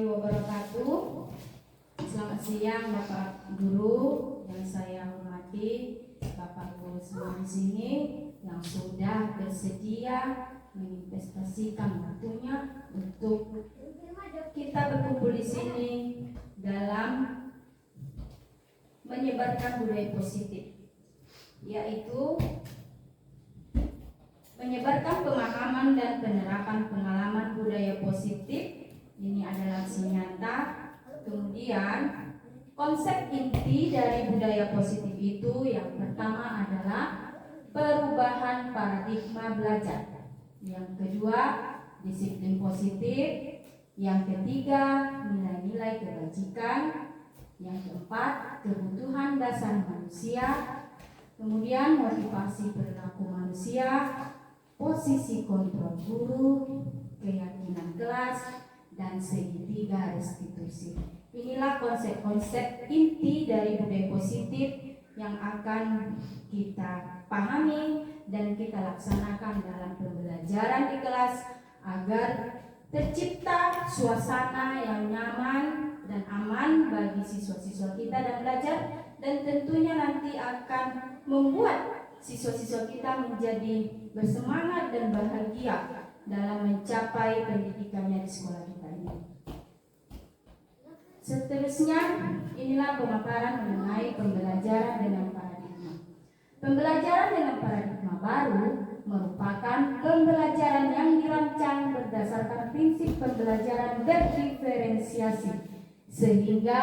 Wabarakatuh. Selamat siang Bapak Guru yang saya hormati, Bapak Guru semua di sini yang sudah bersedia menginvestasikan waktunya untuk kita berkumpul di sini dalam menyebarkan budaya positif, yaitu menyebarkan pemahaman dan penerapan pengalaman budaya positif. Ini adalah aksi nyata. Kemudian konsep inti dari budaya positif itu yang pertama adalah perubahan paradigma belajar. Yang kedua, disiplin positif. Yang ketiga, nilai-nilai kebajikan. Yang keempat, kebutuhan dasar manusia. Kemudian motivasi perilaku manusia, posisi kontrol guru, keyakinan kelas, dan segitiga restitusi. Inilah konsep-konsep inti dari budaya positif yang akan kita pahami dan kita laksanakan dalam pembelajaran di kelas agar tercipta suasana yang nyaman dan aman bagi siswa-siswa kita dan belajar, dan tentunya nanti akan membuat siswa-siswa kita menjadi bersemangat dan bahagia dalam mencapai pendidikannya di sekolah kita ini. Seterusnya, inilah pemaparan mengenai pembelajaran dengan paradigma. Pembelajaran dengan paradigma baru merupakan pembelajaran yang dirancang berdasarkan prinsip pembelajaran berdiferensiasi, sehingga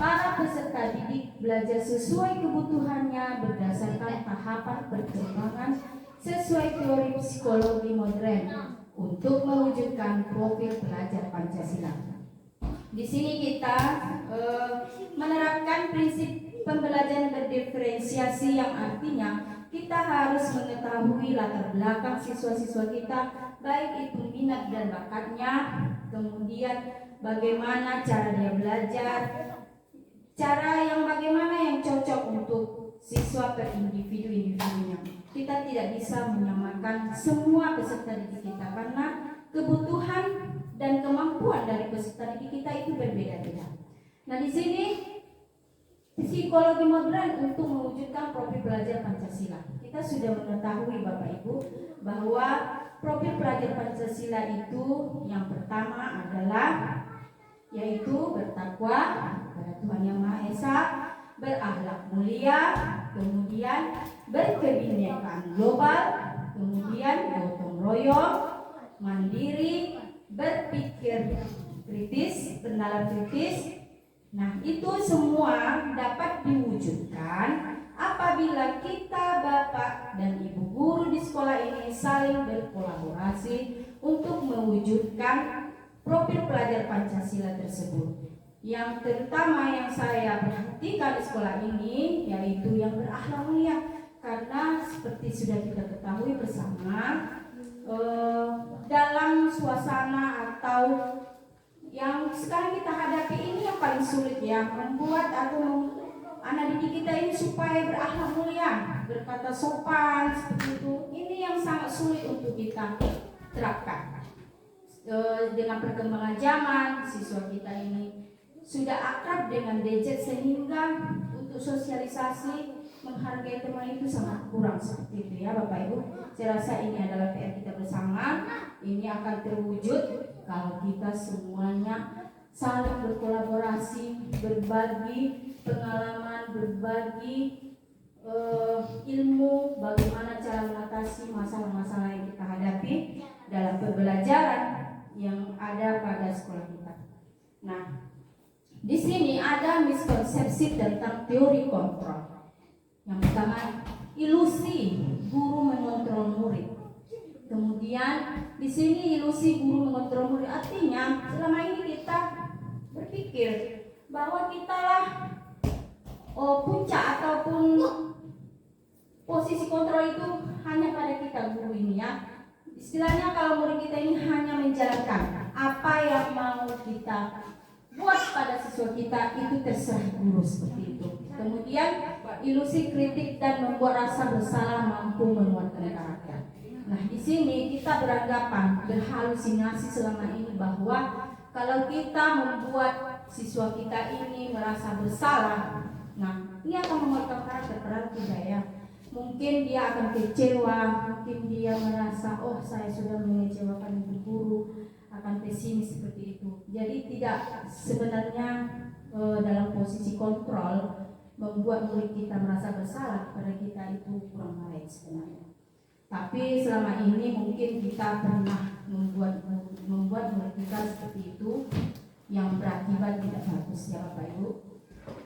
para peserta didik belajar sesuai kebutuhannya berdasarkan tahapan perkembangan sesuai teori psikologi modern untuk mewujudkan profil pelajar Pancasila. Di sini kita menerapkan prinsip pembelajaran berdiferensiasi yang artinya kita harus mengetahui latar belakang siswa-siswa kita, baik itu minat dan bakatnya, kemudian bagaimana cara dia belajar, cara yang bagaimana yang cocok untuk siswa per individu-individunya. Kita tidak bisa menyamakan semua peserta didik kita karena kebutuhan dan kemampuan dari peserta didik kita itu berbeda-beda. Nah, di sini psikologi modern untuk mewujudkan profil pelajar Pancasila. Kita sudah mengetahui Bapak Ibu bahwa profil pelajar Pancasila itu yang pertama adalah yaitu bertakwa kepada Tuhan Yang Maha Esa, berakhlak mulia, kemudian berkebinekaan global, kemudian gotong royong, mandiri, berpikir kritis, bernalar kritis. Nah, itu semua dapat diwujudkan apabila kita Bapak dan Ibu guru di sekolah ini saling berkolaborasi untuk mewujudkan profil pelajar Pancasila tersebut. Yang terutama yang saya perhatikan di sekolah ini yaitu yang berakhlak mulia, karena seperti sudah kita ketahui bersama dalam suasana atau yang sekarang kita hadapi ini yang paling sulit ya, membuat atau anak didik kita ini supaya berakhlak mulia, berkata sopan seperti itu. Ini yang sangat sulit untuk kita terapkan. Dengan perkembangan zaman, siswa kita ini sudah akrab dengan gadget sehingga untuk sosialisasi menghargai teman itu sangat kurang seperti itu ya Bapak Ibu. Saya rasa ini adalah PR kita bersama. Ini akan terwujud kalau kita semuanya saling berkolaborasi, berbagi pengalaman, berbagi ilmu bagaimana cara mengatasi masalah-masalah yang kita hadapi dalam pembelajaran yang ada pada sekolah kita. Nah, di sini ada miskonsepsi tentang teori kontrol. Yang pertama, ilusi guru mengontrol murid. Kemudian di sini ilusi guru mengontrol murid artinya selama ini kita berpikir bahwa kita lah puncak ataupun posisi kontrol itu hanya pada kita guru ini ya. Istilahnya kalau murid kita ini hanya menjalankan apa yang mau kita buat pada siswa kita, itu terserah guru seperti itu. Kemudian ilusi kritik dan membuat rasa bersalah mampu menguatkan karakter. Nah, di sini kita beranggapan, berhalusinasi selama ini bahwa Kalau kita membuat siswa kita ini merasa bersalah, nah ini akan memotong karakter, padahal tidak ya. Mungkin dia akan kecewa, mungkin dia merasa, oh saya sudah mengecewakan ibu guru, akan pesimis seperti itu. Jadi tidak sebenarnya dalam posisi kontrol membuat murid kita merasa bersalah kepada kita itu kurang baik sebenarnya. Tapi selama ini mungkin kita pernah membuat murid kita seperti itu, yang berakibat tidak bagus ya Bapak Ibu.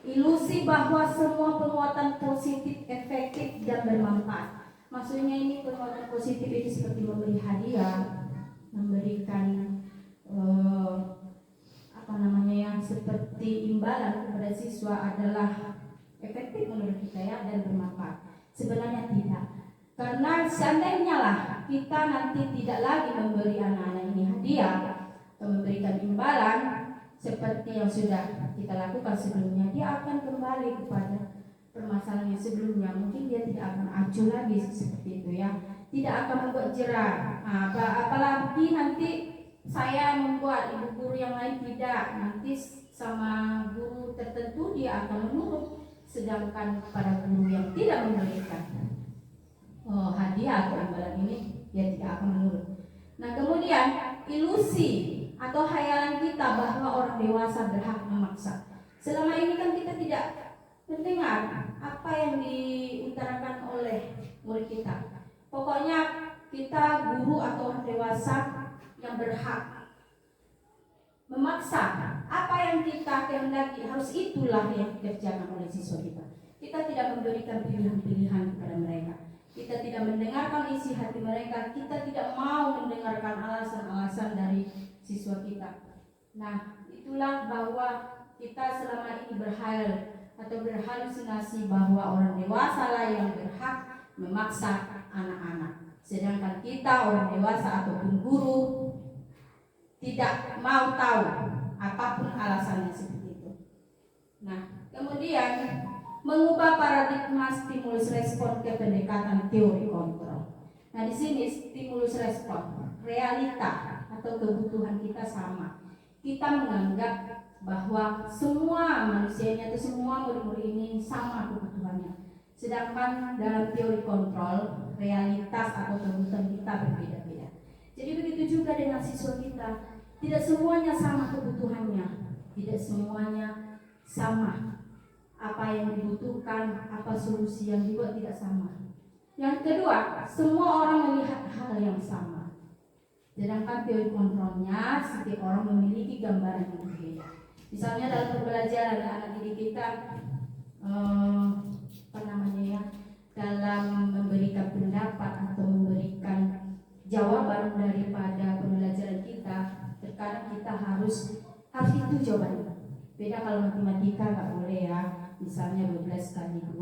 Ilusi bahwa semua perbuatan positif efektif dan bermanfaat. Maksudnya ini perbuatan positif itu seperti memberi hadiah, memberikan seperti imbalan kepada siswa adalah efektif menurut kita ya dan bermanfaat. Sebenarnya tidak. Karena seandainya lah kita nanti tidak lagi memberi anak-anak ini hadiah atau memberikan imbalan seperti yang sudah kita lakukan sebelumnya, dia akan kembali kepada permasalahan yang sebelumnya. Mungkin dia tidak akan acuh lagi seperti itu ya, tidak akan membuat jerah. Apalagi nanti saya membuat ibu guru yang lain tidak, nanti sama guru tertentu dia akan menurut, sedangkan pada guru yang tidak memberikan hadiah atau imbalan ini dia tidak akan menurut. Nah kemudian ilusi atau khayalan kita bahwa orang dewasa berhak memaksa. Selama ini kan kita tidak mendengar apa yang diutarakan oleh murid kita. Pokoknya kita guru atau orang dewasa yang berhak memaksa apa yang kita kehendaki, harus itulah yang dikerjakan oleh siswa kita. Kita tidak memberikan pilihan-pilihan kepada mereka. Kita tidak mendengarkan isi hati mereka. Kita tidak mau mendengarkan alasan-alasan dari siswa kita. Nah, itulah bahwa kita selama ini berhayal atau berhalusinasi bahwa orang dewasa lah yang berhak memaksa anak-anak. Sedangkan kita orang dewasa ataupun guru tidak mau tahu apapun alasannya seperti itu. Nah, kemudian mengubah paradigma stimulus respon ke pendekatan teori kontrol. Nah, di sini stimulus respon, realita atau kebutuhan kita sama. Kita menganggap bahwa semua manusianya atau semua murid-murid ini sama kebutuhannya. Sedangkan dalam teori kontrol, realitas atau kebutuhan kita berbeda-beda. Jadi begitu juga dengan siswa kita. Tidak semuanya sama kebutuhannya, tidak semuanya sama apa yang dibutuhkan, apa solusi yang dibuat tidak sama. Yang kedua, semua orang melihat hal yang sama. Sedangkan teori kontrolnya, setiap orang memiliki gambaran yang berbeda. Misalnya dalam pembelajaran anak didik kita, dalam memberikan pendapat atau memberikan jawaban daripada pembelajaran kita, terkadang kita harus itu jawabannya. Beda kalau matematika nggak boleh ya. Misalnya 12 kali 2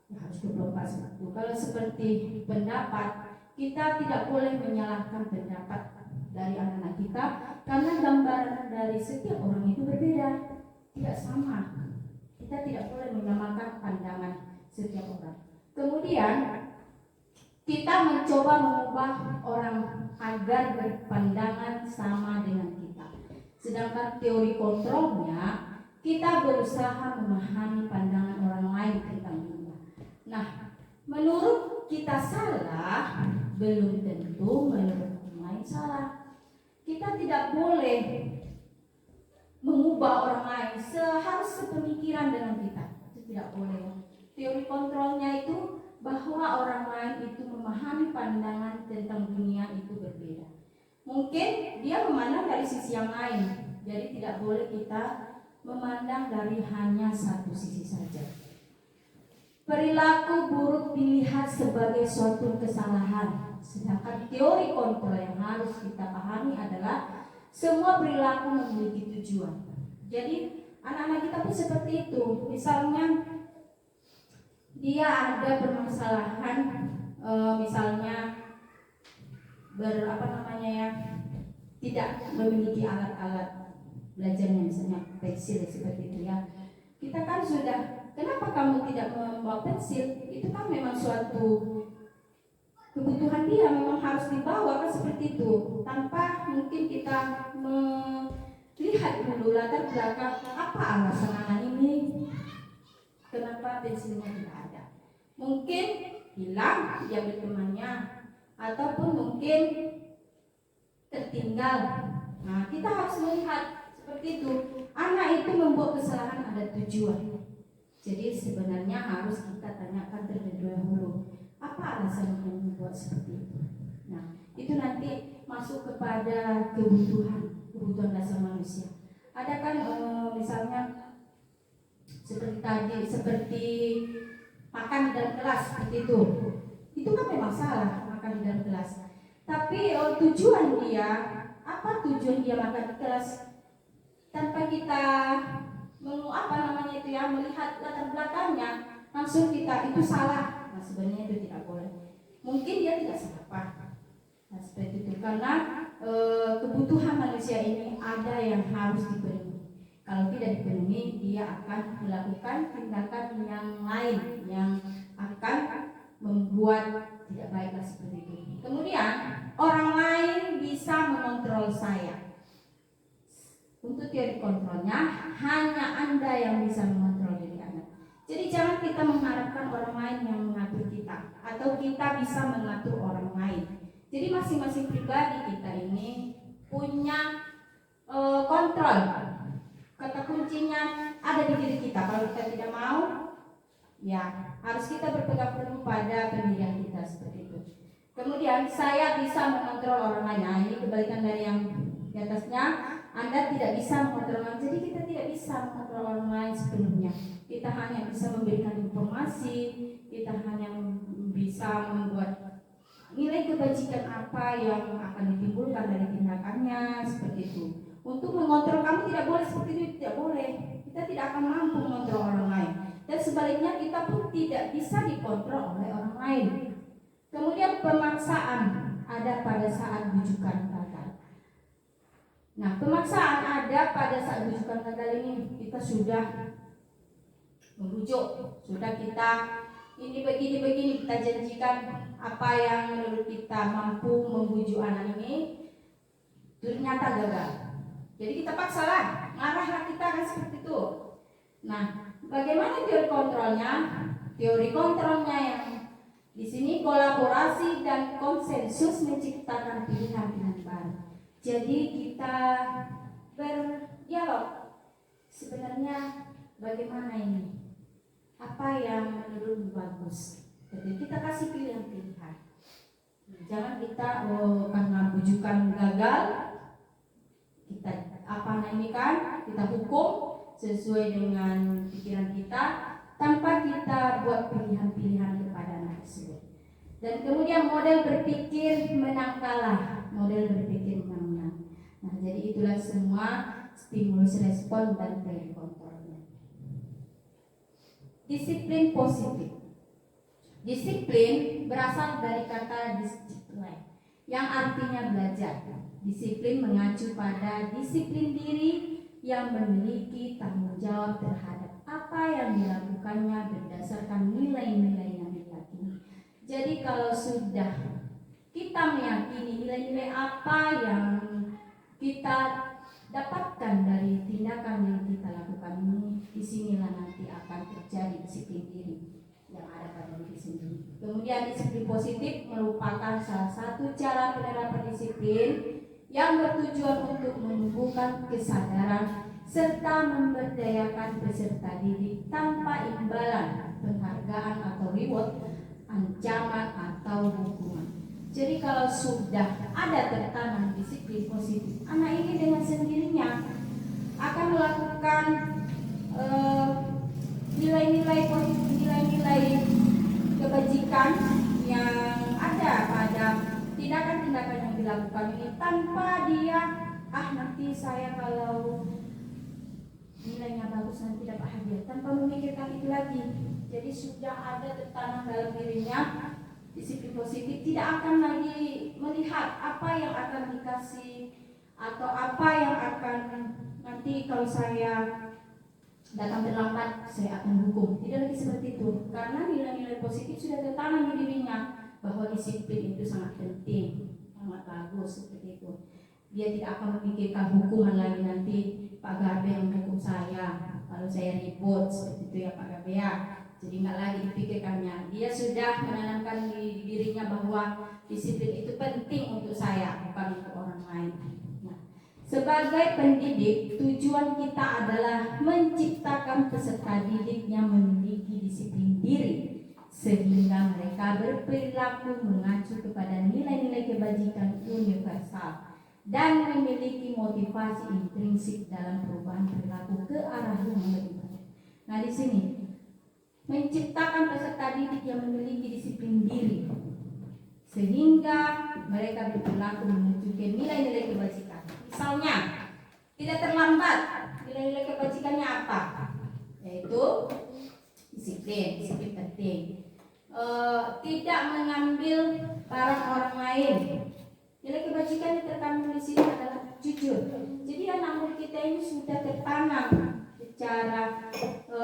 ya harus 24 1. Kalau seperti pendapat, kita tidak boleh menyalahkan pendapat dari anak-anak kita karena gambaran dari setiap orang itu berbeda, tidak sama. Kita tidak boleh menyamakan pandangan setiap orang. Kemudian kita mencoba mengubah orang agar berpandangan sama dengan kita. Sedangkan teori kontrolnya, kita berusaha memahami pandangan orang lain tentang dunia. Nah, menurut kita salah, belum tentu menurut orang lain salah. Kita tidak boleh mengubah orang lain seharus sepemikiran dengan kita. Itu tidak boleh. Teori kontrolnya itu bahwa orang lain itu memahami pandangan tentang dunia itu berbeda. Mungkin dia memandang dari sisi yang lain. Jadi tidak boleh kita memandang dari hanya satu sisi saja. Perilaku buruk dilihat sebagai suatu kesalahan. Sedangkan teori kontrol yang harus kita pahami adalah semua perilaku memiliki tujuan. Jadi anak-anak kita pun seperti itu. Misalnya dia ada permasalahan, misalnya tidak memiliki alat-alat belajarnya, misalnya pensil seperti itu ya. Kita kan sudah, kenapa kamu tidak membawa pensil? Itu kan memang suatu kebutuhan dia, memang harus dibawa kan seperti itu. Tanpa mungkin kita lihat dulu latar belakang apa alasan anak ini, kenapa pensilnya tidak ada. Mungkin hilang diambil temannya, ataupun mungkin tertinggal. Nah, kita harus melihat seperti itu. Anak itu membuat kesalahan ada tujuan. Jadi sebenarnya harus kita tanyakan terlebih dahulu, apa alasan yang membuat seperti itu. Nah, itu nanti masuk kepada kebutuhan dasar manusia. Ada kan misalnya seperti tadi, seperti makan di dalam kelas seperti itu kan memang salah makan di dalam kelas. Tapi tujuan dia, apa tujuan dia makan di kelas, tanpa kita melihat latar belakangnya, langsung kita itu salah. Nah, sebenarnya itu tidak boleh. Mungkin dia tidak salah. Nah, seperti itu karena kebutuhan manusia ini ada yang harus dipenuhi. Kalau tidak dipenuhi, dia akan melakukan tindakan yang lain yang akan membuat tidak baiklah seperti itu. Kemudian orang lain bisa mengontrol saya. Untuk teori kontrolnya, hanya Anda yang bisa mengontrol diri Anda. Jadi jangan kita mengharapkan orang lain yang mengatur kita, atau kita bisa mengatur orang lain. Jadi masing-masing pribadi kita ini punya kontrol. Kata kuncinya ada di diri kita. Kalau kita tidak mau, ya harus kita berpegang teguh pada pendirian kita seperti itu. Kemudian saya bisa mengontrol orang lain. Nah, ini kebalikan dari yang di atasnya. Anda tidak bisa mengontrol orang lain. Jadi kita tidak bisa mengontrol orang lain sepenuhnya. Kita hanya bisa memberikan informasi. Kita hanya bisa membuat nilai kebajikan apa yang akan ditimbulkan dari tindakannya seperti itu. Untuk mengontrol kamu tidak boleh seperti itu, tidak boleh. Kita tidak akan mampu mengontrol orang lain. Dan sebaliknya kita pun tidak bisa dikontrol oleh orang lain. Kemudian pemaksaan ada pada saat bujukan gagal. Nah, pemaksaan ada pada saat bujukan gagal ini kita sudah membujuk, sudah kita ini begini kita janjikan apa yang menurut kita mampu membujuk anak ini, ternyata gagal. Jadi kita paksalah, marahlah kita kan seperti itu. Nah, bagaimana teori kontrolnya? Teori kontrolnya yang di sini kolaborasi dan konsensus menciptakan pilihan-pilihan baru. Jadi kita berdialog. Sebenarnya bagaimana ini? Apa yang menurut bagus? Jadi kita kasih pilihan-pilihan. Jangan kita karena bujukan gagal kita kita hukum sesuai dengan pikiran kita tanpa kita buat pilihan-pilihan kepada anak tersebut. Dan kemudian model berpikir menang kalah, model berpikir menang. Nah, jadi itulah semua stimulus respon dan teori kontrolnya. Disiplin positif. Disiplin berasal dari kata disiplin yang artinya belajar. Disiplin mengacu pada disiplin diri yang memiliki tanggung jawab terhadap apa yang dilakukannya berdasarkan nilai-nilai yang diyakini. Jadi kalau sudah kita meyakini nilai-nilai apa yang kita dapatkan dari tindakan yang kita lakukan ini, disinilah nanti akan terjadi disiplin diri yang ada pada diri sendiri. Kemudian disiplin positif merupakan salah satu cara penerapan disiplin yang bertujuan untuk menumbuhkan kesadaran serta memberdayakan peserta didik tanpa imbalan, penghargaan atau reward, ancaman atau hukuman. Jadi kalau sudah ada tertanam disiplin positif, anak ini dengan sendirinya akan melakukan nilai-nilai kebajikan yang ada pada tindakan-tindakan yang dilakukan ini tanpa dia nanti saya kalau nilainya bagus nanti dapat hadiah, tanpa memikirkan itu lagi. Jadi sudah ada tertanam dalam dirinya disiplin positif, tidak akan lagi melihat apa yang akan dikasih atau apa yang akan nanti kalau saya datang terlambat saya akan hukum. Tidak lagi seperti itu, karena nilai-nilai positif sudah tertanam di dirinya bahwa disiplin itu sangat penting, sangat bagus seperti itu. Dia tidak akan memikirkan hukuman lagi nanti Pak Garbe yang hukum saya kalau saya ribut seperti itu ya Pak Garbe ya. Jadi nggak lagi dipikirkannya. Dia sudah menanamkan di dirinya bahwa disiplin itu penting untuk saya, bukan untuk orang lain. Nah, sebagai pendidik, tujuan kita adalah menciptakan peserta didik yang memiliki disiplin diri, sehingga mereka berperilaku mengacu kepada nilai-nilai kebajikan universal dan memiliki motivasi intrinsik dalam perubahan perilaku ke arah yang lebih baik. Nah, di sini menciptakan peserta didik yang memiliki disiplin diri sehingga mereka berperilaku menuju ke nilai-nilai kebajikan. Misalnya, tidak terlambat. Nilai-nilai kebajikannya apa? Yaitu disiplin penting. Tidak mengambil barang orang lain. Nilai kebajikan yang terkandung di sini adalah jujur. Jadi anak murid kita ini sudah tertanam secara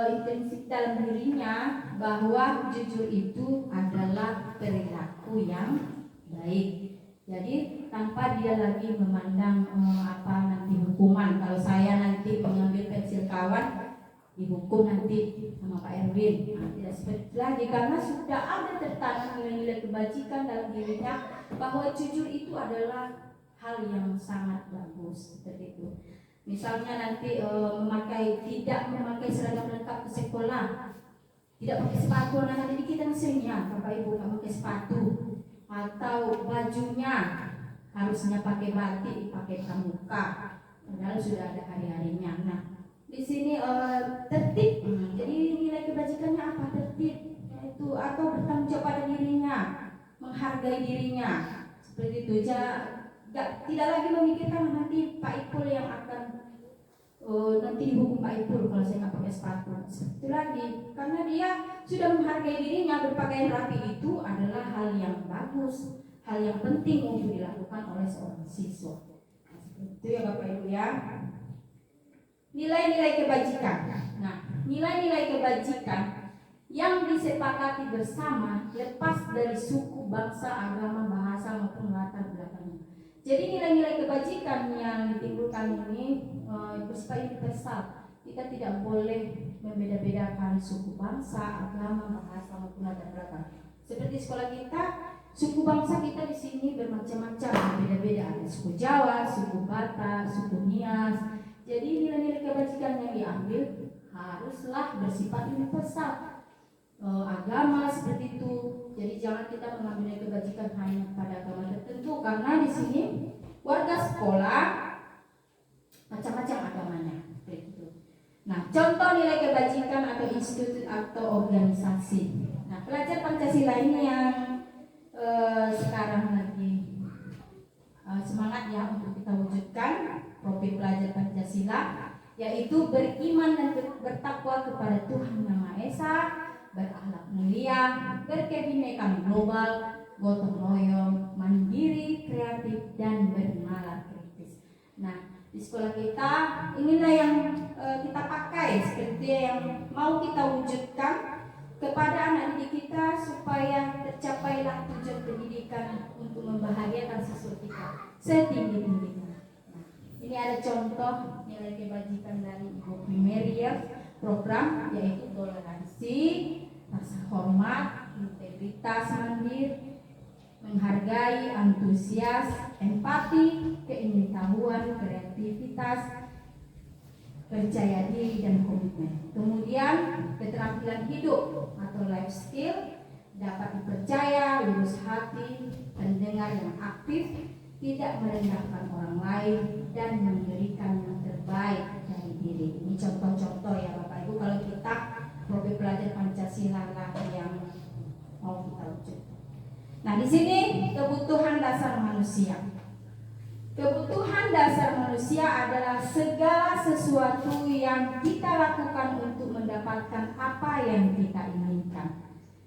intensif dalam dirinya bahwa jujur itu adalah perilaku yang baik. Jadi tanpa dia lagi memandang nanti hukuman. Kalau saya nanti mengambil pensil kawan, dihukum nanti sama Pak Erwin. Tidak seperti itu lagi, karena sudah ada tertanam nilai-nilai kebajikan dalam dirinya bahwa jujur itu adalah hal yang sangat bagus seperti itu. Misalnya nanti tidak memakai seragam lengkap ke sekolah, tidak pakai sepatu, anak-anak didik kita nasinya Bapak Ibu nggak pakai sepatu, atau bajunya harusnya pakai batik, pakai pramuka, padahal sudah ada hari-harinya. Nah, di sini tertib. Jadi nilai kebajikannya apa? Tertib, yaitu atau bertanggung jawab pada dirinya, menghargai dirinya, seperti itu. Tidak lagi memikirkan nanti Pak Ipul yang akan nanti dihukum Pak Ipul kalau saya nggak pakai sepatu. Itu lagi, karena dia sudah menghargai dirinya. Berpakaian rapi itu adalah hal yang bagus, hal yang penting untuk dilakukan oleh seorang siswa. Itu ya Bapak Ibu ya. Nilai-nilai kebajikan. Nah, nilai-nilai kebajikan yang disepakati bersama lepas dari suku, bangsa, agama, bahasa maupun latar belakangnya. Jadi nilai-nilai kebajikan yang ditimbulkan ini bersifat universal. Kita tidak boleh membeda-bedakan suku, bangsa, agama, bahasa maupun latar belakang. Seperti sekolah kita, suku bangsa kita di sini bermacam-macam, berbeda-beda. Ada suku Jawa, suku Batak, suku Nias. Jadi nilai-nilai kebajikan yang diambil haruslah bersifat universal. Agama seperti itu. Jadi jangan kita mengambil nilai kebajikan hanya pada agama tertentu, karena di sini warga sekolah macam-macam agamanya. Itu. Nah, contoh nilai kebajikan atau institut atau organisasi. Nah, pelajar Pancasila ini yang sekarang lagi semangat ya untuk kita wujudkan profil pelajar Pancasila, yaitu beriman dan bertakwa kepada Tuhan Yang Maha Esa, berakhlak mulia, berkebinekaan global, gotong royong, mandiri, kreatif, dan bernalar kritis. Nah, di sekolah kita inilah yang kita pakai seperti yang mau kita wujudkan kepada anak didik kita supaya tercapailah tujuan pendidikan untuk membahagiakan siswa kita setinggi-tingginya. Nah, ini ada contoh nilai kebajikan dari Ibu Primeria program, yaitu toleransi, rasa hormat, integritas, mandiri, menghargai, antusias, empati, keingintahuan, kreativitas, percaya diri, dan komitmen. Kemudian keterampilan hidup atau life skill, dapat dipercaya, lurus hati, pendengar yang aktif, tidak merendahkan orang lain, dan memberikan yang terbaik dari diri. Ini contoh-contoh ya Bapak Ibu, kalau kita profil pelajar Pancasila lah yang mau kita wujudkan. Nah, di sini kebutuhan dasar manusia. Kebutuhan dasar manusia adalah segala sesuatu yang kita lakukan untuk mendapatkan apa yang kita inginkan.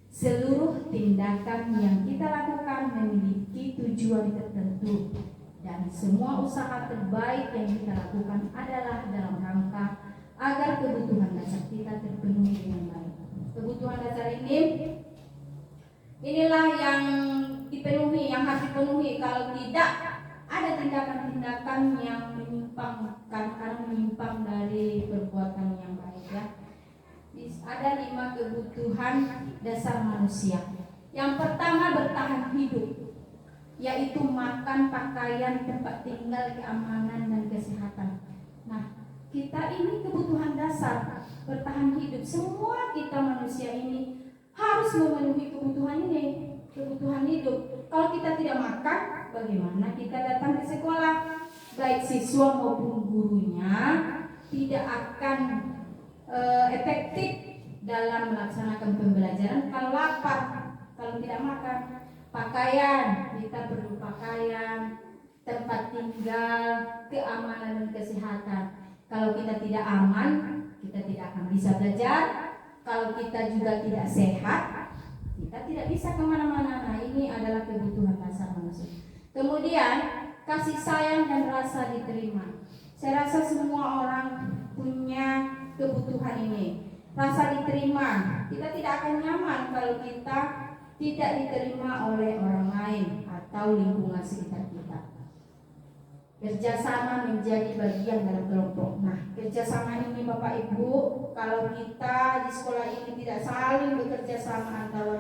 Seluruh tindakan yang kita lakukan memiliki tujuan tertentu, dan semua usaha terbaik yang kita lakukan adalah dalam rangka agar kebutuhan dasar kita terpenuhi dengan baik. Kebutuhan dasar inilah yang dipenuhi, yang harus dipenuhi. Kalau tidak, ada tindakan-tindakan yang menyimpang, kadang-kadang menyimpang dari perbuatan yang baik ya. Ada 5 kebutuhan dasar manusia. Yang pertama bertahan hidup, yaitu makan, pakaian, tempat tinggal, keamanan dan kesehatan. Nah, kita ini kebutuhan dasar bertahan hidup. Semua kita manusia ini harus memenuhi kebutuhan ini, kebutuhan hidup. Kalau kita tidak makan, bagaimana kita datang ke sekolah? Baik siswa maupun gurunya tidak akan efektif dalam melaksanakan pembelajaran kalau lapar, kalau tidak makan. Pakaian, kita perlu pakaian, tempat tinggal, keamanan dan kesehatan. Kalau kita tidak aman, kita tidak akan bisa belajar. Kalau kita juga tidak sehat, kita tidak bisa kemana-mana. Nah, ini adalah kebutuhan dasar manusia. Kemudian kasih sayang dan rasa diterima. Saya rasa semua orang punya kebutuhan ini. Rasa diterima. Kita tidak akan nyaman kalau kita tidak diterima oleh orang lain atau lingkungan sekitar kita. Kerjasama menjadi bagian dalam kelompok. Nah, kerjasama ini Bapak Ibu, kalau kita di sekolah ini tidak saling bekerja sama antara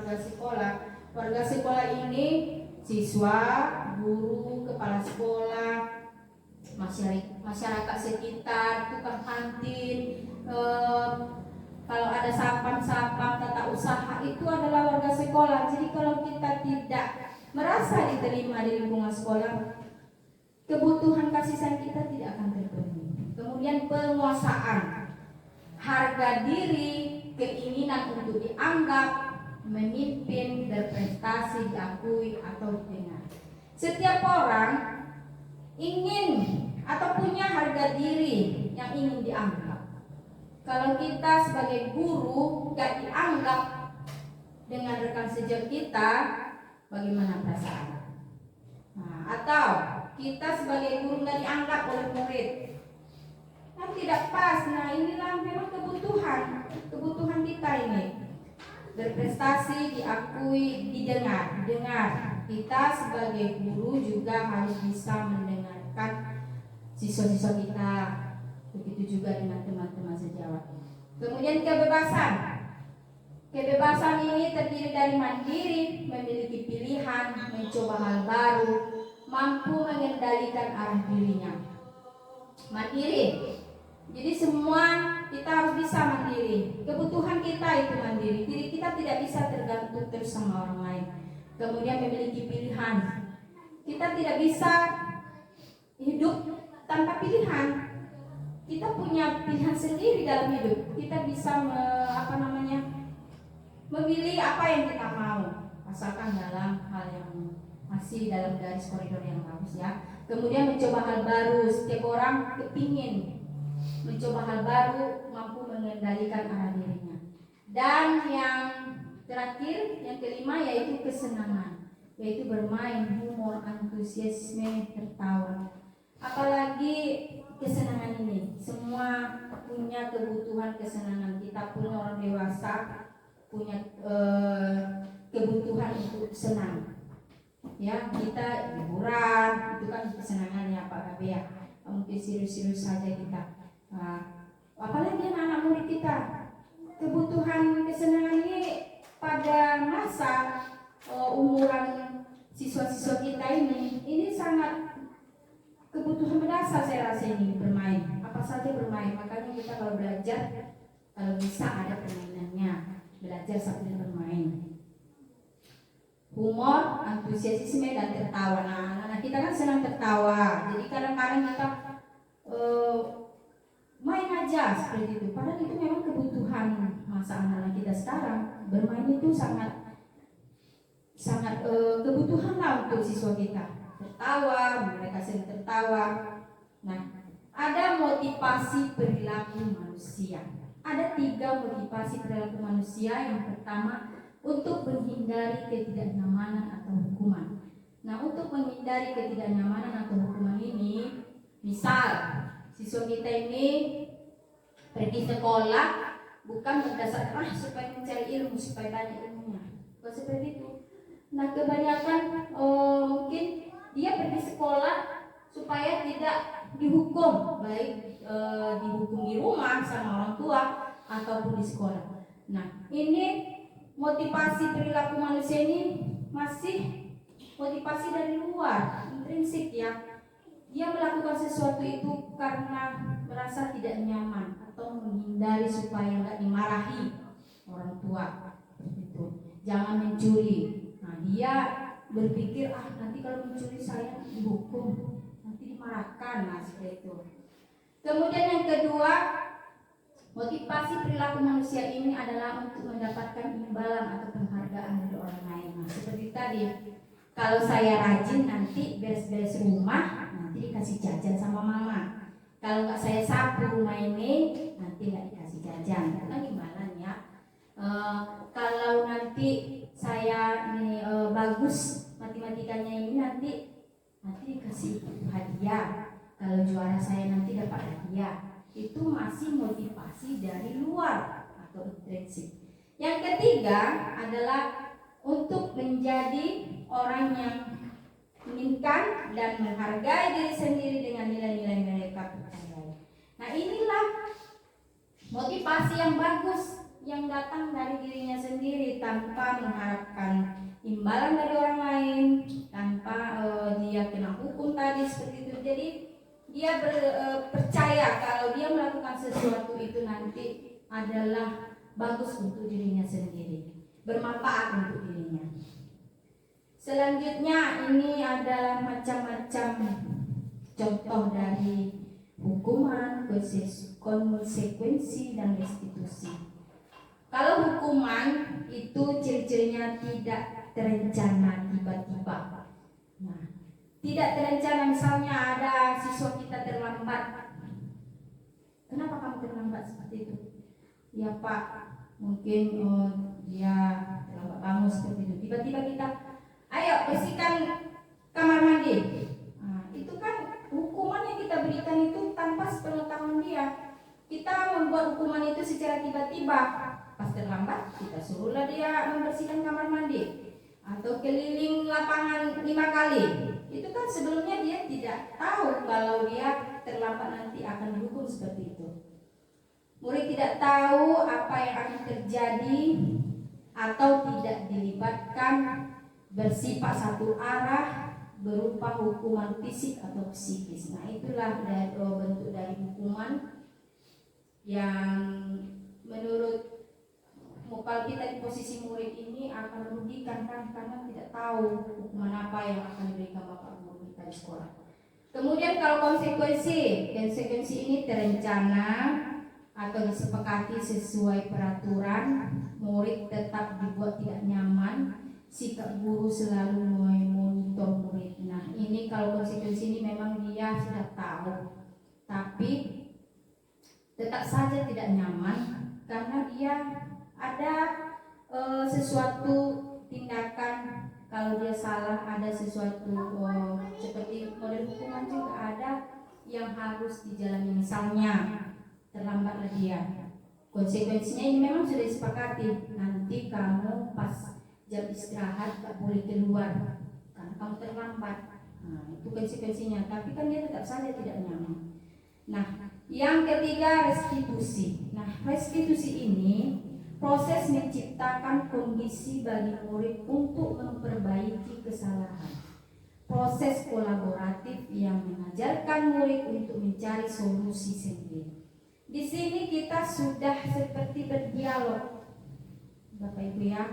warga sekolah ini, siswa, guru, kepala sekolah, masyarakat sekitar, tukang kantin, kalau ada sapam, tata usaha, itu adalah warga sekolah. Jadi kalau kita tidak merasa diterima di lingkungan sekolah, kebutuhan kasih sayang kita tidak akan terpenuhi. Kemudian penguasaan, harga diri, keinginan untuk dianggap, memimpin, berprestasi, diakui atau didengar. Setiap orang ingin atau punya harga diri yang ingin dianggap. Kalau kita sebagai guru gak dianggap dengan rekan sejawat kita, bagaimana perasaan? Nah, atau kita sebagai guru gak dianggap oleh murid, kan tidak pas. Nah, inilah memang kebutuhan kita ini. Berprestasi, diakui, didengar. Kita sebagai guru juga harus bisa mendengarkan siswa-siswa kita. Begitu juga dengan teman-teman sejawat. Kemudian kebebasan. Kebebasan ini terdiri dari mandiri, memiliki pilihan, mencoba hal baru, mampu mengendalikan arah dirinya. Mandiri. Jadi semua kita harus bisa mandiri. Kebutuhan kita itu mandiri. Jadi kita tidak bisa tergantung terus sama orang lain. Kemudian memiliki pilihan. Kita tidak bisa hidup tanpa pilihan. Kita punya pilihan sendiri dalam hidup. Kita bisa memilih apa yang kita mau, asalkan dalam hal yang masih dalam garis koridor yang bagus ya. Kemudian mencoba hal baru. Setiap orang kepingin mencoba hal baru, mampu mengendalikan arah dirinya. Dan yang terakhir, yang kelima, yaitu kesenangan, yaitu bermain, humor, antusiasme, tertawa. Apalagi kesenangan ini, semua punya kebutuhan kesenangan. Kita punya orang dewasa punya kebutuhan untuk senang. Ya, kita liburan, itu kan kesenangannya Pak Gabe ya. Mungkin serius-serius saja kita. Apalagi anak murid kita, kebutuhan kesenangan ini pada masa umuran siswa-siswa kita ini sangat kebutuhan mendasar. Saya rasa ini bermain, apa saja bermain. Makanya kita kalau belajar, kalau bisa ada permainannya, belajar sambil bermain. Humor, antusiasme dan tertawa. Nah, kita kan senang tertawa. Jadi kadang-kadang kita main aja seperti itu. Padahal itu memang kebutuhan masa anak-anak kita sekarang. Bermain itu sangat kebutuhan lah untuk siswa kita. Tertawa, mereka sering tertawa. Nah, ada motivasi perilaku manusia. Ada 3 motivasi perilaku manusia. Yang pertama, untuk menghindari ketidaknyamanan atau hukuman. Nah, untuk menghindari ketidaknyamanan atau hukuman ini, misal siswa kita ini pergi sekolah bukan berdasarkan supaya mencari ilmu, supaya banyak ilmunya, bukan seperti itu. Nah, kebanyakan mungkin dia pergi sekolah supaya tidak dihukum, baik dihukum di rumah sama orang tua ataupun di sekolah. Nah, ini motivasi perilaku manusia ini masih motivasi dari luar, intrinsik ya. Dia melakukan sesuatu itu karena merasa tidak nyaman atau menghindari supaya nggak dimarahi orang tua. Itu jangan mencuri. Nah, dia berpikir nanti kalau mencuri saya dihukum, nanti dimarahkan, nah seperti itu. Kemudian yang kedua, motivasi perilaku manusia ini adalah untuk mendapatkan imbalan atau penghargaan dari orang lain. Nah, seperti tadi, kalau saya rajin nanti beres-beres rumah, nanti dikasih jajan sama mama. Kalau nggak saya sapu rumah ini, nanti nggak dikasih jajan. Itu kan imbalan ya. Kalau nanti saya ini bagus matematikanya ini, nanti dikasih hadiah. Kalau juara saya nanti dapat hadiah. Itu masih motivasi dari luar atau intrinsik. Yang ketiga adalah untuk menjadi orang yang menginginkan dan menghargai diri sendiri dengan nilai-nilai mereka percayai. Nah, inilah motivasi yang bagus yang datang dari dirinya sendiri tanpa mengharapkan imbalan dari orang lain, tanpa dia kena hukum tadi seperti itu. Jadi dia percaya kalau dia melakukan sesuatu itu nanti adalah bagus untuk dirinya sendiri, bermanfaat untuk dirinya. Selanjutnya ini adalah macam-macam contoh dari hukuman, konsekuensi dan restitusi. Kalau hukuman itu ciri-cirinya tidak terencana tiba-tiba. Nah, tidak terencana, misalnya ada siswa kita terlambat. Kenapa kamu terlambat seperti itu? Ya Pak, mungkin dia terlambat bangun seperti itu. Tiba-tiba kita, ayo bersihkan kamar mandi. Nah, itu kan hukuman yang kita berikan itu tanpa sepengetahuan dia. Kita membuat hukuman itu secara tiba-tiba. Pas terlambat, kita suruhlah dia membersihkan kamar mandi atau keliling lapangan 5 kali. Itu kan sebelumnya dia tidak tahu kalau dia terlambat nanti akan dihukum seperti itu. Murid tidak tahu apa yang akan terjadi atau tidak dilibatkan bersifat satu arah berupa hukuman fisik atau psikis. Nah, itulah bentuk dari hukuman yang menurut kalau kita di posisi murid ini akan merugikan kan, karena tidak tahu hukuman apa yang akan diberikan bapak guru kita di sekolah. Kemudian kalau konsekuensi ini terencana atau disepakati sesuai peraturan, murid tetap dibuat tidak nyaman, sikap guru selalu memonitor murid. Nah, ini kalau konsekuensi ini memang dia sudah tahu, tapi tetap saja tidak nyaman karena dia ada sesuatu tindakan, kalau dia salah ada sesuatu seperti model hukuman juga ada yang harus dijalani. Misalnya terlambatlah dia, konsekuensinya ini memang sudah disepakati, nanti kamu pas jam istirahat tak boleh keluar karena kamu terlambat. Nah, itu konsekuensinya, tapi kan dia tetap saja tidak nyaman. Nah, yang ketiga restitusi. Nah, restitusi ini proses menciptakan kondisi bagi murid untuk memperbaiki kesalahan. Proses kolaboratif yang mengajarkan murid untuk mencari solusi sendiri. Di sini kita sudah seperti berdialog, Bapak Ibu ya,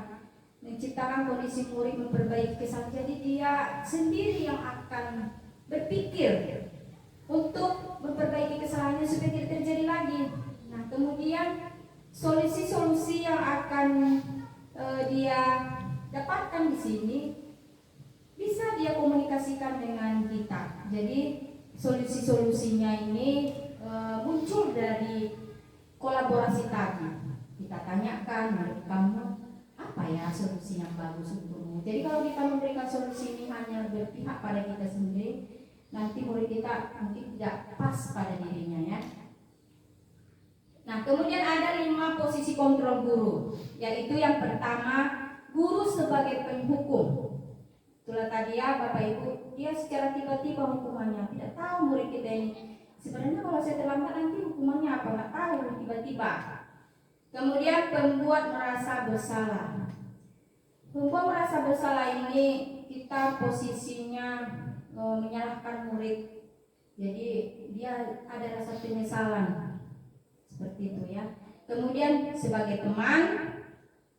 menciptakan kondisi murid memperbaiki kesalahan. Jadi dia sendiri yang akan berpikir untuk memperbaiki kesalahannya supaya tidak terjadi lagi. Nah, kemudian solusi-solusi yang akan dia dapatkan di sini bisa dia komunikasikan dengan kita. Jadi solusi-solusinya ini muncul dari kolaborasi tadi. Kita tanyakan, menurut kamu apa ya solusi yang bagus untukmu? Jadi kalau kita memberikan solusi ini hanya berpihak pada kita sendiri, nanti murid kita mungkin tidak pas pada dirinya ya. Nah, kemudian ada 5 posisi kontrol guru, yaitu yang pertama, guru sebagai penghukum. Itulah tadi ya Bapak Ibu, dia secara tiba-tiba hukumannya. Tidak tahu murid kita ini. Sebenarnya kalau saya terlambat nanti hukumannya apa? Nggak tahu tiba-tiba. Kemudian pembuat merasa bersalah. Pembuat merasa bersalah ini kita posisinya menyalahkan murid. Jadi dia ada rasa penyesalan. Seperti itu ya. Kemudian sebagai teman,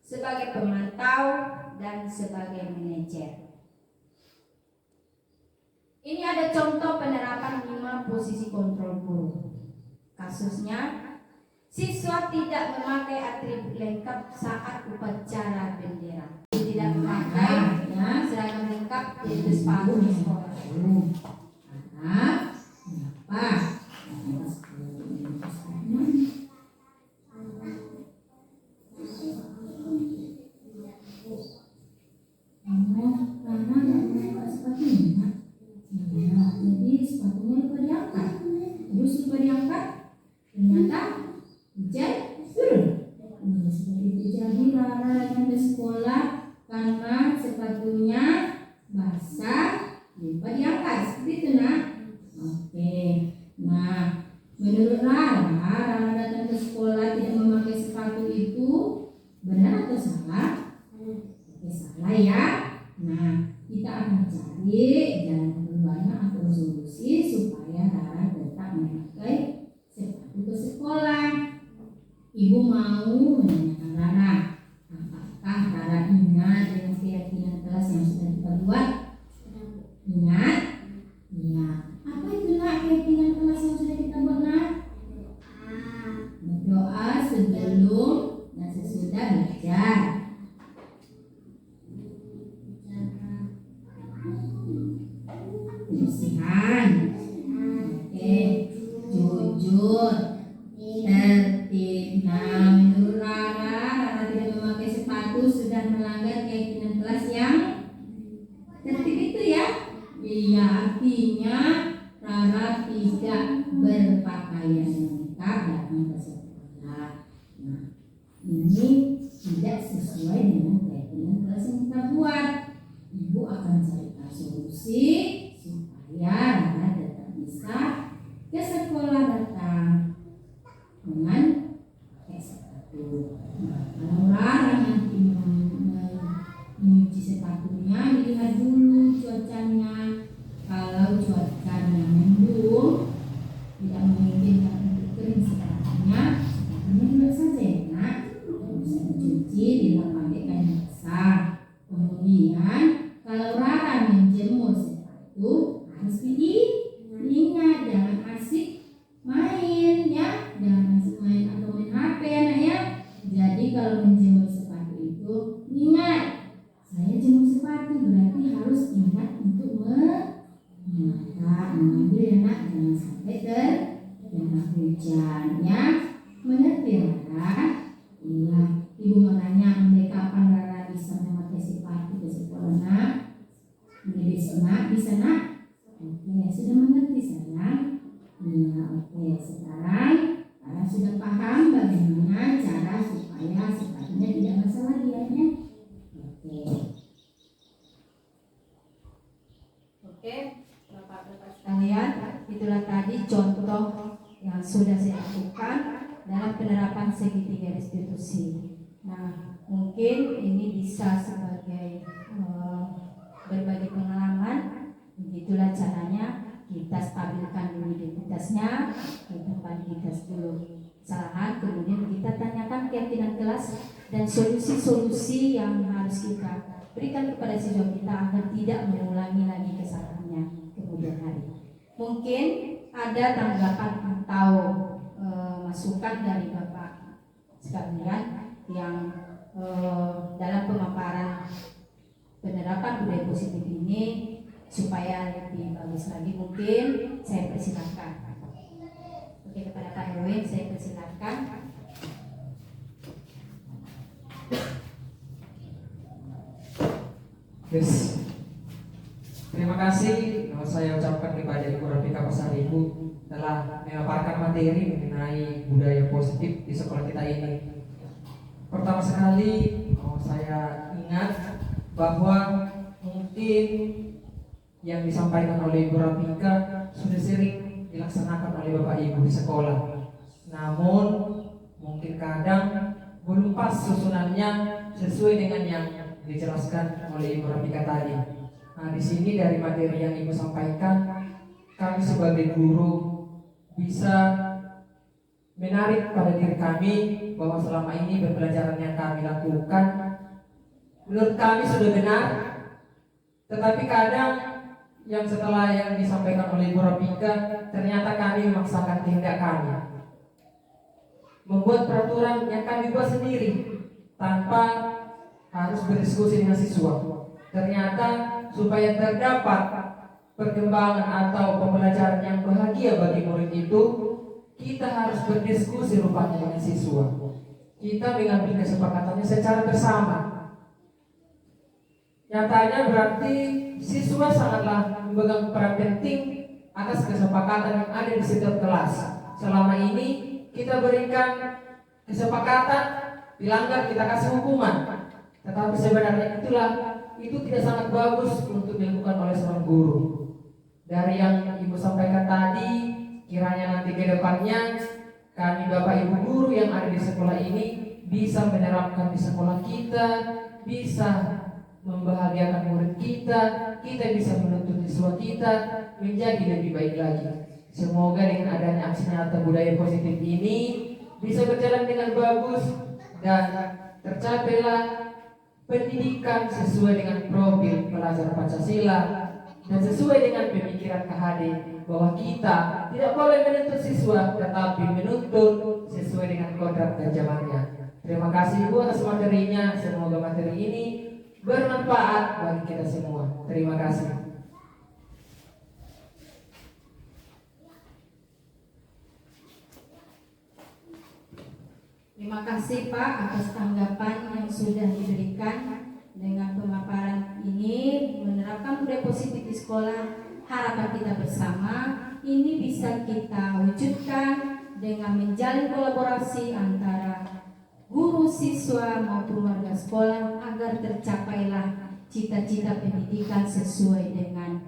sebagai pemantau, dan sebagai manajer. Ini ada contoh penerapan 5 posisi kontrol guru. Kasusnya, siswa tidak memakai atribut lengkap saat upacara bendera. Tidak memakai seragam lengkap yaitu sepatu di sekolah. Kenapa? Jadi sepatunya lupa diangkat. Terus lupa diangkat, ternyata hujan turun. Seperti itu jadi Rara datang ke sekolah karena sepatunya basah, lupa diangkat. Seperti itu nak. Oke. Nah, menurut Rara datang ke sekolah tidak memakai sepatu itu benar atau salah? Oke, salah ya. Nah, kita akan cari jalan keluarnya atau solusi supaya Rara tetap memakai sepatu ke sekolah. Ibu mau menanyakan Rara, apakah Rara ingat dengan keyakinan kelas yang sudah kita buat? Ingat? Ya. Apa itu nak keyakinan kelas yang sudah kita buat nak? Berdoa sebelum dan sesudah belajar. Kebersihan, oke, jujur, tertib. Nah, menurut Rara tidak memakai sepatu sudah melanggar keyakinan kelas yang tertib itu ya. Iya, artinya Rara tidak berpakaian lengkap datang ke sekolah. Nah, ini tidak sesuai dengan keyakinan kelas yang kita buat. Ibu akan carikan solusi supaya Rara tetap bisa ke sekolah datang dengan pakai sepatu. Nah, kalau Rara nanti mencuci sepatunya, dilihat dulu cuacanya. Kalau cuacanya mendung, tidak mengizinkan untuk kering sepatunya duduk saja ya nak. Bisa dicuci, dilapaki kain basah. Kemudian kalau Rara menjemur sepatu harus diingat jangan asik main ya, jangan asik main atau main HP anak ya. Jadi kalau menjemur sepatu itu ingat, saya jemur sepatu berarti harus ingat untuk mengambil ya nak, jangan sampai terkena hujan ya. Mengerti Rara? Iya. Ibu mau tanya, mulai kapan Rara bisa memakai sepatu ke sekolah nak? Mulai besok nak, bisa nak? Oke, sudah mengerti sayang? Iya, oke. Sekarang Rara sudah paham bagaimana cara supaya sepatunya tidak basah lagi ya. Oke, Bapak-bapak sekalian, itulah tadi contoh yang sudah saya lakukan dalam penerapan segitiga restitusi. Nah, mungkin ini bisa sebagai berbagi pengalaman. Begitulah caranya kita stabilkan dulu identitasnya, kita validitas dulu kesalahan, kemudian kita tanyakan keyakinan kelas dan solusi-solusi yang harus kita berikan kepada siswa kita agar tidak mengulangi lagi kesalahannya kemudian hari. Mungkin ada tanggapan atau masukan dari Bapak sekalian yang dalam pemaparan penerapan budaya positif ini supaya lebih bagus lagi, mungkin saya persilakan. Oke, kepada Pak Erwin saya persilakan. Yes. Terima kasih saya ucapkan kepada Ibu Rafika Pasaribu telah memaparkan materi mengenai budaya positif di sekolah kita ini. Pertama sekali saya ingat bahwa mungkin yang disampaikan oleh Ibu Rafika sudah sering dilaksanakan oleh Bapak Ibu di sekolah. Namun mungkin kadang belum pas susunannya sesuai dengan yang dijelaskan oleh Ibu Rafika tadi. Nah, di sini dari materi yang Ibu sampaikan, kami sebagai guru bisa menarik pada diri kami bahwa selama ini pembelajaran yang kami lakukan menurut kami sudah benar, tetapi kadang yang setelah yang disampaikan oleh Ibu Rafika ternyata kami memaksakan kehendak kami, membuat peraturan yang kami buat sendiri tanpa harus berdiskusi dengan siswa. Ternyata supaya terdapat perkembangan atau pembelajaran yang bahagia bagi murid itu, kita harus berdiskusi rupanya dengan siswa. Kita mengambil kesepakatannya secara bersama. Nyatanya berarti siswa sangatlah memegang peran penting atas kesepakatan yang ada di setiap kelas. Selama ini kita berikan kesepakatan, dilanggar kita kasih hukuman. Tetapi sebenarnya itu tidak sangat bagus untuk dilakukan oleh seorang guru. Dari yang Ibu sampaikan tadi, kiranya nanti ke depannya kami Bapak Ibu guru yang ada di sekolah ini bisa menerapkan di sekolah kita, bisa membahagiakan murid kita, kita bisa menuntut siswa kita menjadi lebih baik lagi. Semoga dengan adanya aksi nyata budaya positif ini bisa berjalan dengan bagus dan tercapailah pendidikan sesuai dengan profil pelajar Pancasila dan sesuai dengan pemikiran KHD bahwa kita tidak boleh menuntut siswa tetapi menuntut sesuai dengan kodrat dan zamannya. Terima kasih Ibu atas materinya. Semoga materi ini bermanfaat bagi kita semua. Terima kasih. Terima kasih Pak atas tanggapan yang sudah diberikan. Dengan pemaparan ini menerapkan budaya positif di sekolah, harapan kita bersama ini bisa kita wujudkan dengan menjalin kolaborasi antara guru, siswa maupun warga sekolah agar tercapailah cita-cita pendidikan sesuai dengan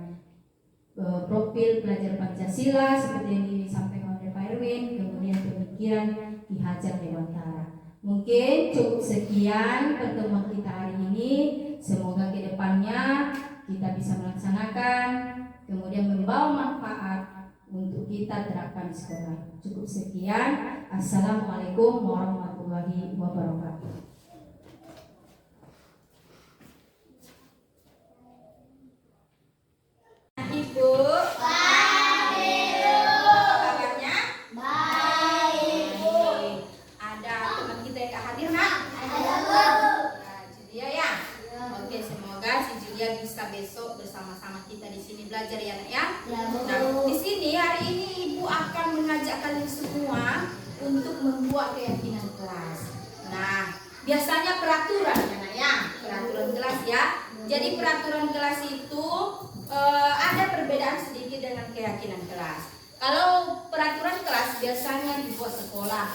profil pelajar Pancasila seperti yang disampaikan oleh Pak Erwin, kemudian pemikiran Ki Hajar Dewantara. Mungkin cukup sekian pertemuan kita hari ini. Semoga kedepannya kita bisa melaksanakan, kemudian membawa manfaat untuk kita terapkan di sekolah. Cukup sekian. Assalamualaikum warahmatullahi wabarakatuh. Ibu. Bisa besok bersama-sama kita di sini belajar ya Nak ya. Nah, di sini hari ini Ibu akan mengajak kalian semua untuk membuat keyakinan kelas. Nah, biasanya peraturan ya Nak ya, peraturan kelas ya. Jadi peraturan kelas itu ada perbedaan sedikit dengan keyakinan kelas. Kalau peraturan kelas biasanya dibuat sekolah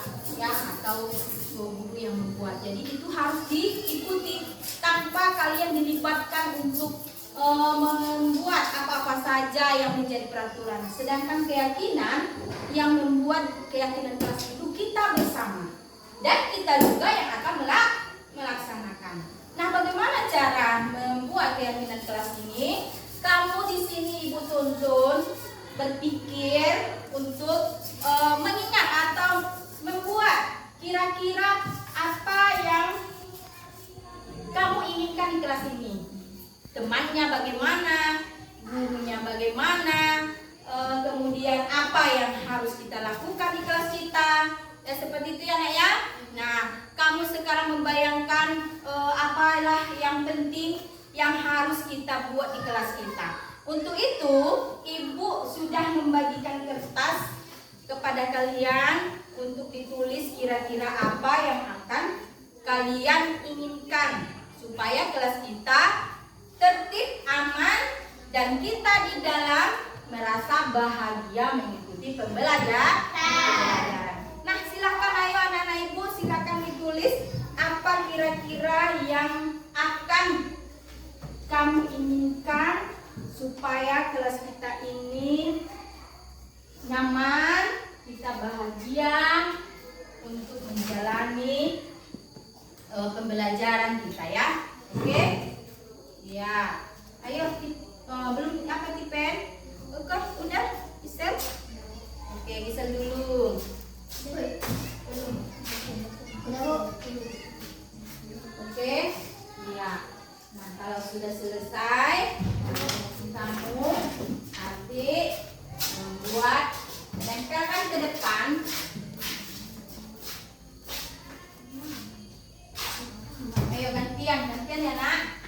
ya atau guru yang membuat. Jadi itu harus diikuti tanpa kalian dilibatkan untuk membuat apa-apa saja yang menjadi peraturan. Sedangkan keyakinan yang membuat keyakinan kelas itu kita bersama dan kita juga yang akan melaksanakan. Nah, bagaimana cara membuat keyakinan kelas ini? Kamu di sini Ibu tuntun berpikir untuk mengingat atau membuat kira-kira apa yang kamu inginkan di kelas ini. Temannya bagaimana, gurunya bagaimana, kemudian apa yang harus kita lakukan di kelas kita, ya seperti itu ya Nak ya. Nah, kamu sekarang membayangkan apalah yang penting yang harus kita buat di kelas kita. Untuk itu, Ibu sudah membagikan kertas kepada kalian untuk ditulis kira-kira apa yang akan kalian inginkan supaya kelas kita tertib, aman, dan kita di dalam merasa bahagia mengikuti pembelajaran. Nah, silakan ayo anak-anak Ibu, silakan ditulis apa kira-kira yang akan kamu inginkan supaya kelas kita ini nyaman, kita bahagia untuk menjalani pembelajaran kita ya. Oke? Ya. Ayo belum apa Tipen? Oke, udah Gisel? Oke, Gisel dulu. Oke? Ya. Nah, kalau sudah selesai, kamu nanti membuat tempelkan ke depan. Ayo gantian ya nak.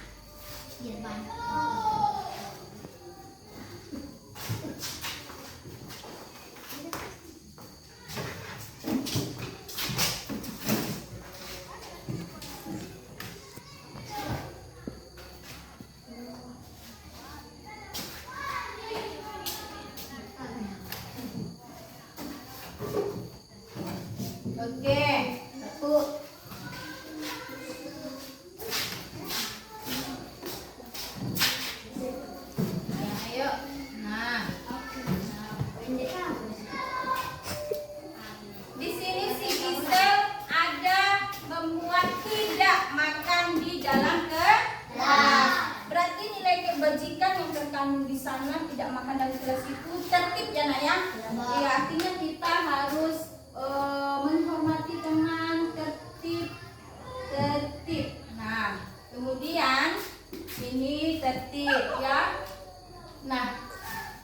Oke, satu. Ya, ayo. Nah. Di sini si Gisel ada membuat tidak makan di dalam kelas. Berarti nilai kebajikan yang terkandung di sana tidak makan dalam kelas itu tertib ya nak ya. Ya, artinya kita harus menghormati teman, tertib. Nah, kemudian ini tertib ya. Nah,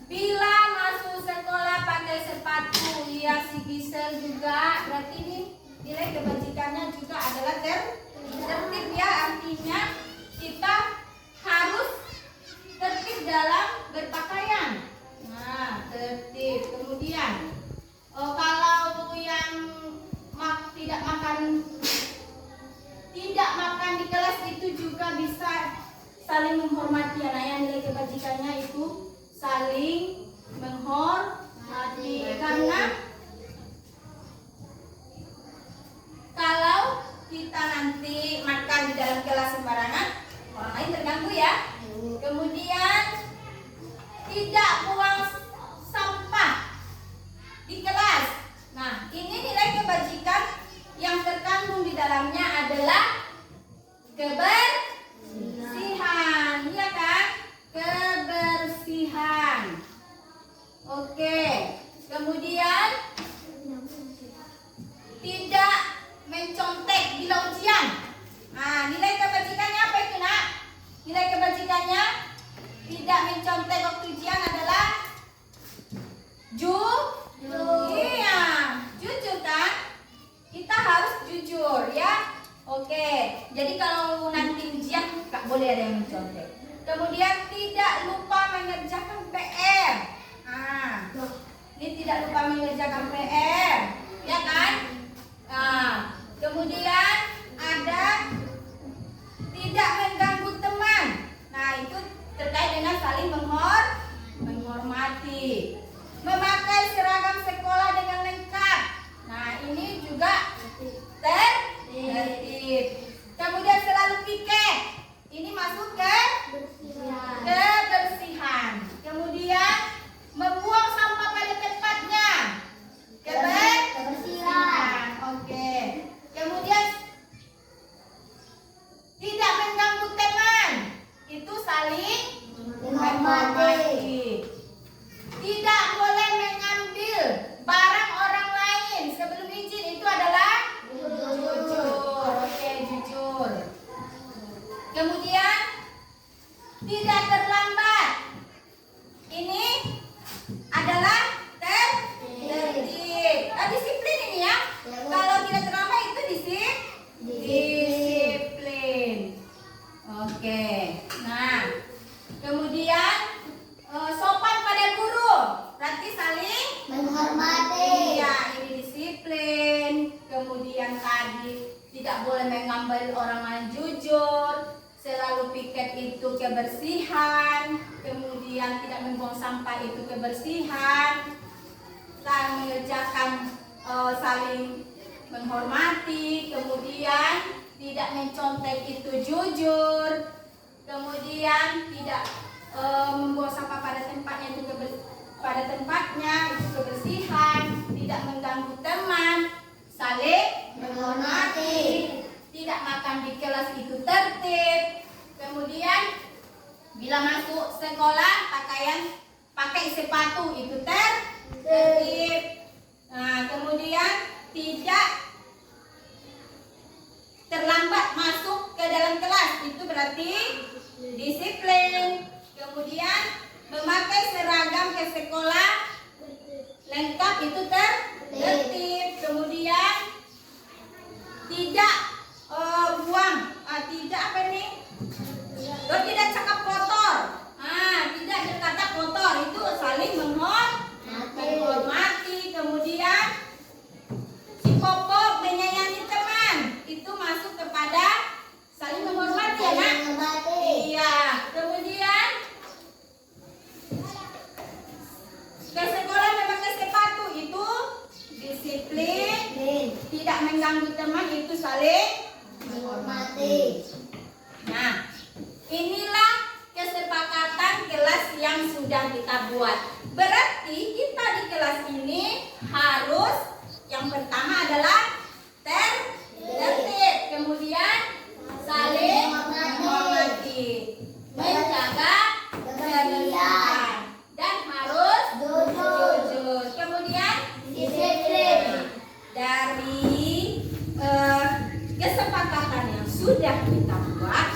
bila masuk sekolah pakai sepatu, ya si Gisel juga, berarti ini nilai kebajikannya juga adalah tertib ya. Artinya kita harus tertib dalam berpakaian. Nah, tertib. Kemudian kalau yang tidak makan di kelas itu juga bisa saling menghormati ya. Nah, yang nilai kebajikannya itu saling menghormati. Karena kalau kita nanti makan di dalam kelas sembarangan, orang lain terganggu ya. Kemudian tidak buang sampah di kelas. Nah, ini nilai kebajikan yang terkandung di dalamnya adalah kebersihan, ya kan? Kebersihan. Oke. Kemudian tidak mencontek bila ujian. Nah, nilai kebajikannya apa itu nak? Nilai kebajikannya tidak mencontek waktu ujian adalah iya, jujur kan? Kita harus jujur ya. Oke, jadi kalau nanti ujian nggak boleh ada yang mencontek. Kemudian tidak lupa mengerjakan PR. Nah, ini tidak lupa mengerjakan PR, ya kan? Nah, kemudian ada tidak mengganggu teman. Nah, itu terkait dengan saling menghormati. Memakai seragam sekolah dengan lengkap. Nah, ini juga tertib. Kemudian selalu piket. Ini masuk ke kebersihan. Kemudian membuang sampah pada tempatnya. Kebersihan. Oke. Kemudian tidak mengganggu teman. Itu saling menghormati. Tidak boleh mengambil barang orang lain sebelum izin. Itu adalah jujur. Oke, jujur. Kemudian tidak terlambat. Ini adalah tertib. Disiplin ini ya. Kalau tidak terlambat itu disiplin. Oke. Nah, kemudian sopan pada guru, berarti saling menghormati. Iya, ini disiplin. Kemudian tadi tidak boleh mengambil orang lain, jujur. Selalu piket itu kebersihan. Kemudian tidak membuang sampah itu kebersihan. Saling mengerjakan saling menghormati. Kemudian tidak mencontek itu jujur. Kemudian tidak membuang sampah pada tempatnya itu pada tempatnya, itu kebersihan, tidak mengganggu teman, saling menghormati, tidak makan di kelas itu tertib. Kemudian bila masuk sekolah pakai sepatu itu tertib. Nah, kemudian tidak terlambat masuk ke dalam kelas, itu berarti disiplin. Kemudian memakai seragam ke sekolah lengkap, itu tertib. Kemudian tidak tidak cakap kotor. Tidak berkata kotor, itu saling menghormati. Kemudian si popok menyayangi teman, itu masuk kepada saling menghormati, ya nak? Iya. Kemudian ke sekolah memakai sepatu, itu disiplin. Tidak mengganggu teman, itu saling menghormati. Nah, inilah kesepakatan kelas yang sudah kita buat. Berarti kita di kelas ini harus yang pertama adalah tertib, kemudian saling menghormati, menjaga kebersihan, dan harus jujur. Kemudian disiplin. Dari kesepakatan yang sudah kita buat,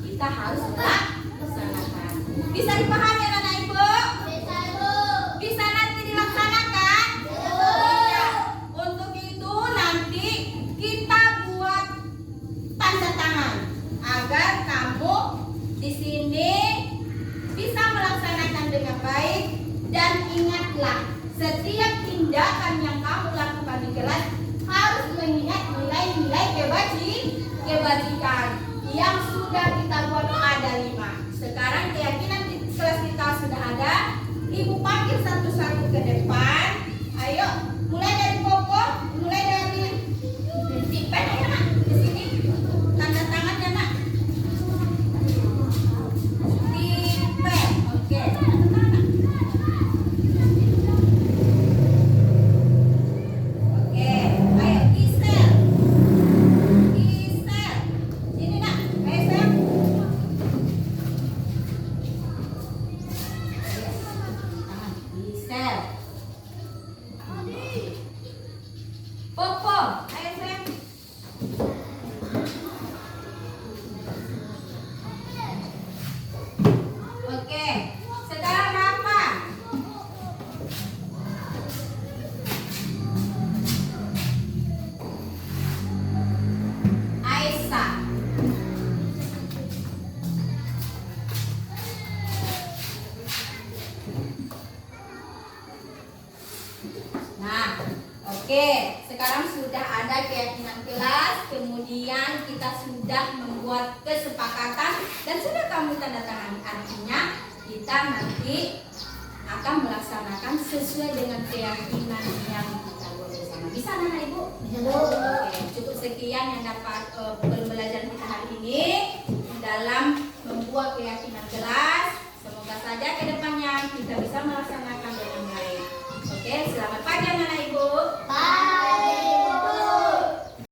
kita harus melaksanakan. Bisa dipahami anak ibu? Bisa nanti dilaksanakan? Iya. Untuk itu nanti kita buat tanda tangan agar kamu di sini bisa melaksanakan dengan baik. Dan ingatlah, setiap tindakan yang kamu lakukan di kelas harus mengingat nilai-nilai kebajikan yang sudah kita buat, ada 5. Sekarang keyakinan di kelas kita sudah ada. Ibu panggil satu-satu ke depan. Ayo, mulai dari Popo, mulai dari Tipen, ayo nak, di sini tanda tangannya nak. Tipen, oke. Oke, ayo Gisel. Ini nak, ayo sayang. Gisel. Popo, ayo sayang. Oke, sekarang Rafa. Aisyah. Nah, oke. Sekarang sudah ada keyakinan kelas, kemudian kita sudah membuat kesepakatan dan sudah kamu tanda tangani. Artinya kita nanti akan melaksanakan sesuai dengan keyakinan yang kita buat bersama. Bisa anak ibu? Oke, cukup sekian yang dapat pembelajaran kita hari ini dalam membuat keyakinan kelas. Semoga saja ke depannya kita bisa melaksanakan dengan baik. Oke, selamat pagi anak ibu.